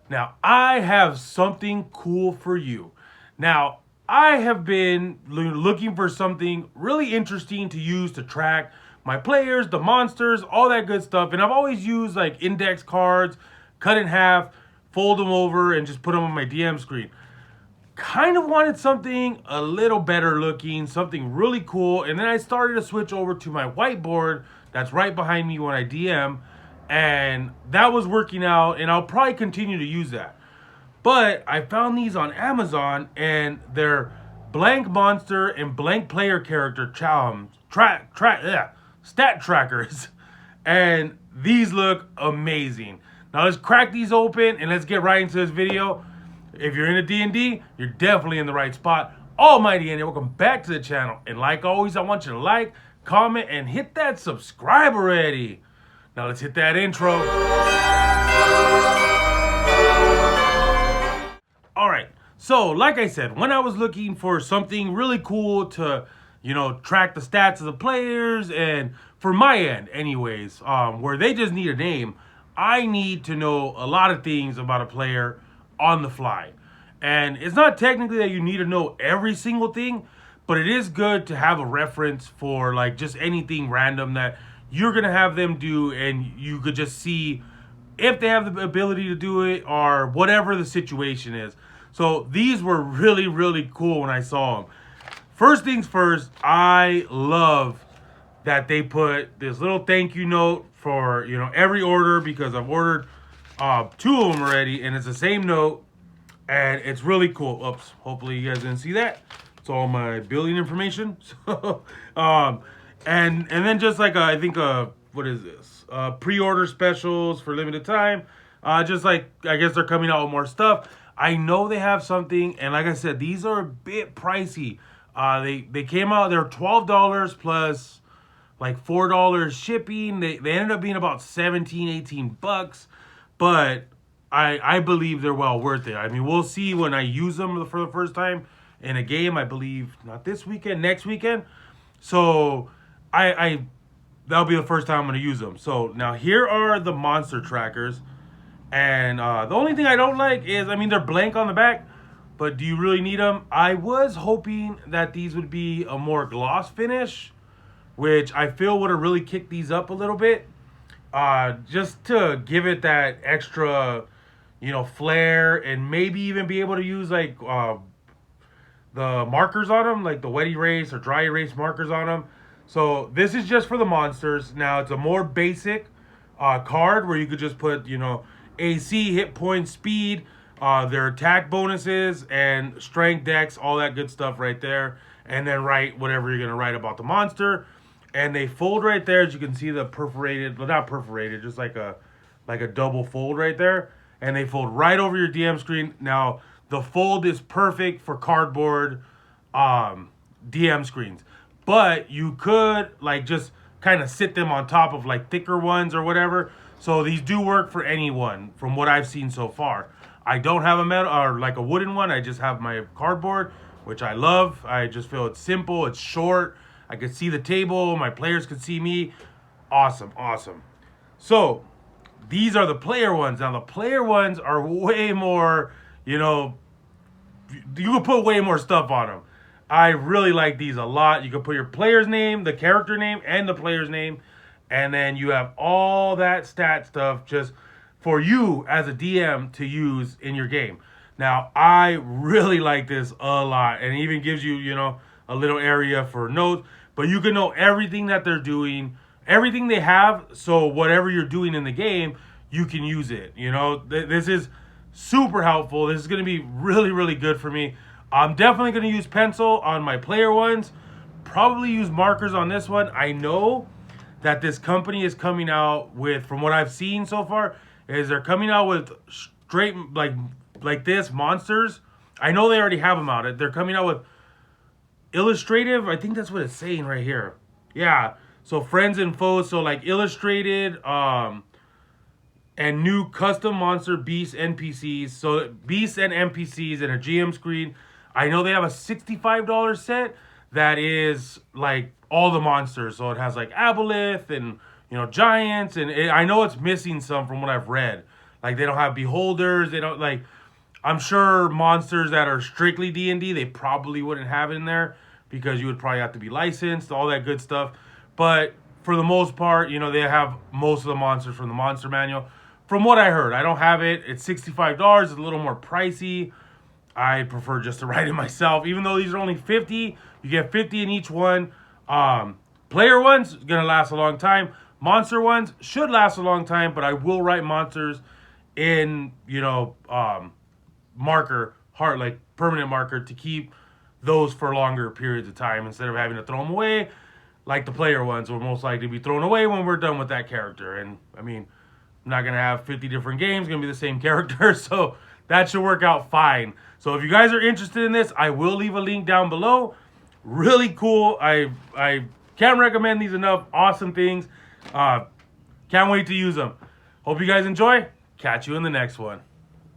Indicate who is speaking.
Speaker 1: Now, I have something cool for you. Now, I have been looking for something really interesting to use to track my players, the monsters, all that good stuff. And I've always used like index cards, cut in half, fold them over, and just put them on my DM screen. Kind of wanted something a little better looking, something really cool. And then I started to switch over to my whiteboard that's right behind me when I DM. And that was working out, and I'll probably continue to use that. But I found these on Amazon, and they're blank monster and blank player character stat trackers. And these look amazing. Now let's crack these open and let's get right into this video. If you're into D&D, you're definitely in the right spot. Almighty and welcome back to the channel. And like always, I want you to like, comment, and hit that subscribe already. Now let's hit that intro. All right. So, like I said, when I was looking for something really cool to, track the stats of the players, and for my end, anyways, where they just need a name, I need to know a lot of things about a player on the fly. And it's not technically that you need to know every single thing, but it is good to have a reference for like just anything random that you're going to have them do, and you could just see if they have the ability to do it or whatever the situation is. So these were really, really cool when I saw them. First things first, I love that they put this little thank you note for, every order, because I've ordered two of them already, and it's the same note, and it's really cool. Oops, hopefully you guys didn't see that. It's all my billing information. So, and then just like I think what is this? Pre-order specials for limited time. Just like I guess they're coming out with more stuff. I know they have something, and like I said, these are a bit pricey. They came out. They're $12 plus like $4 shipping. They ended up being about 17, 18 bucks, but I believe they're well worth it. I mean, we'll see when I use them for the first time in a game. I believe not this weekend, next weekend. So I that'll be the first time I'm going to use them. So now here are the monster trackers. And the only thing I don't like is, I mean, they're blank on the back, but do you really need them? I was hoping that these would be a more gloss finish, which I feel would have really kicked these up a little bit. Just to give it that extra, flair, and maybe even be able to use like the markers on them, like the wet erase or dry erase markers on them. So this is just for the monsters. Now it's a more basic card where you could just put, AC, hit points, speed, their attack bonuses, and strength, dex, all that good stuff right there. And then write whatever you're going to write about the monster. And they fold right there, as you can see the perforated, well, not perforated, just like a double fold right there. And they fold right over your DM screen. Now, the fold is perfect for cardboard DM screens. But you could like just kind of sit them on top of like thicker ones or whatever. So these do work for anyone from what I've seen so far. I don't have a metal or like a wooden one. I just have my cardboard, which I love. I just feel it's simple, it's short. I could see the table, my players could see me. Awesome, awesome. So these are the player ones. Now the player ones are way more, you can put way more stuff on them. I really like these a lot. You can put your player's name, the character name, and the player's name. And then you have all that stat stuff just for you as a DM to use in your game. Now, I really like this a lot. And it even gives you, a little area for notes. But you can know everything that they're doing, everything they have. So whatever you're doing in the game, you can use it. This is super helpful. This is going to be really, really good for me. I'm definitely going to use pencil on my player ones. Probably use markers on this one. I know that this company is coming out with, from what I've seen so far, is they're coming out with straight like this monsters. I know they already have them out. They're coming out with illustrative. I think that's what it's saying right here. Yeah. So friends and foes. So like illustrated and new custom monster beast NPCs. So beasts and NPCs in a GM screen. I know they have a $65 set that is like all the monsters. So it has like Aboleth and, giants. And I know it's missing some from what I've read. Like they don't have beholders. They don't like. I'm sure monsters that are strictly D&D, they probably wouldn't have it in there because you would probably have to be licensed, all that good stuff. But for the most part, you know, they have most of the monsters from the monster manual. From what I heard, I don't have it. It's $65. It's a little more pricey. I prefer just to write it myself. Even though these are only 50, you get 50 in each one. Player ones, gonna last a long time. Monster ones should last a long time, but I will write monsters in, you know, marker, heart, like permanent marker to keep those for longer periods of time instead of having to throw them away. Like the player ones will most likely be thrown away when we're done with that character. And I mean, I'm not gonna have 50 different games, gonna be the same character, so that should work out fine. So if you guys are interested in this, I will leave a link down below. Really cool. I can't recommend these enough. Awesome things. Can't wait to use them. Hope you guys enjoy. Catch you in the next one.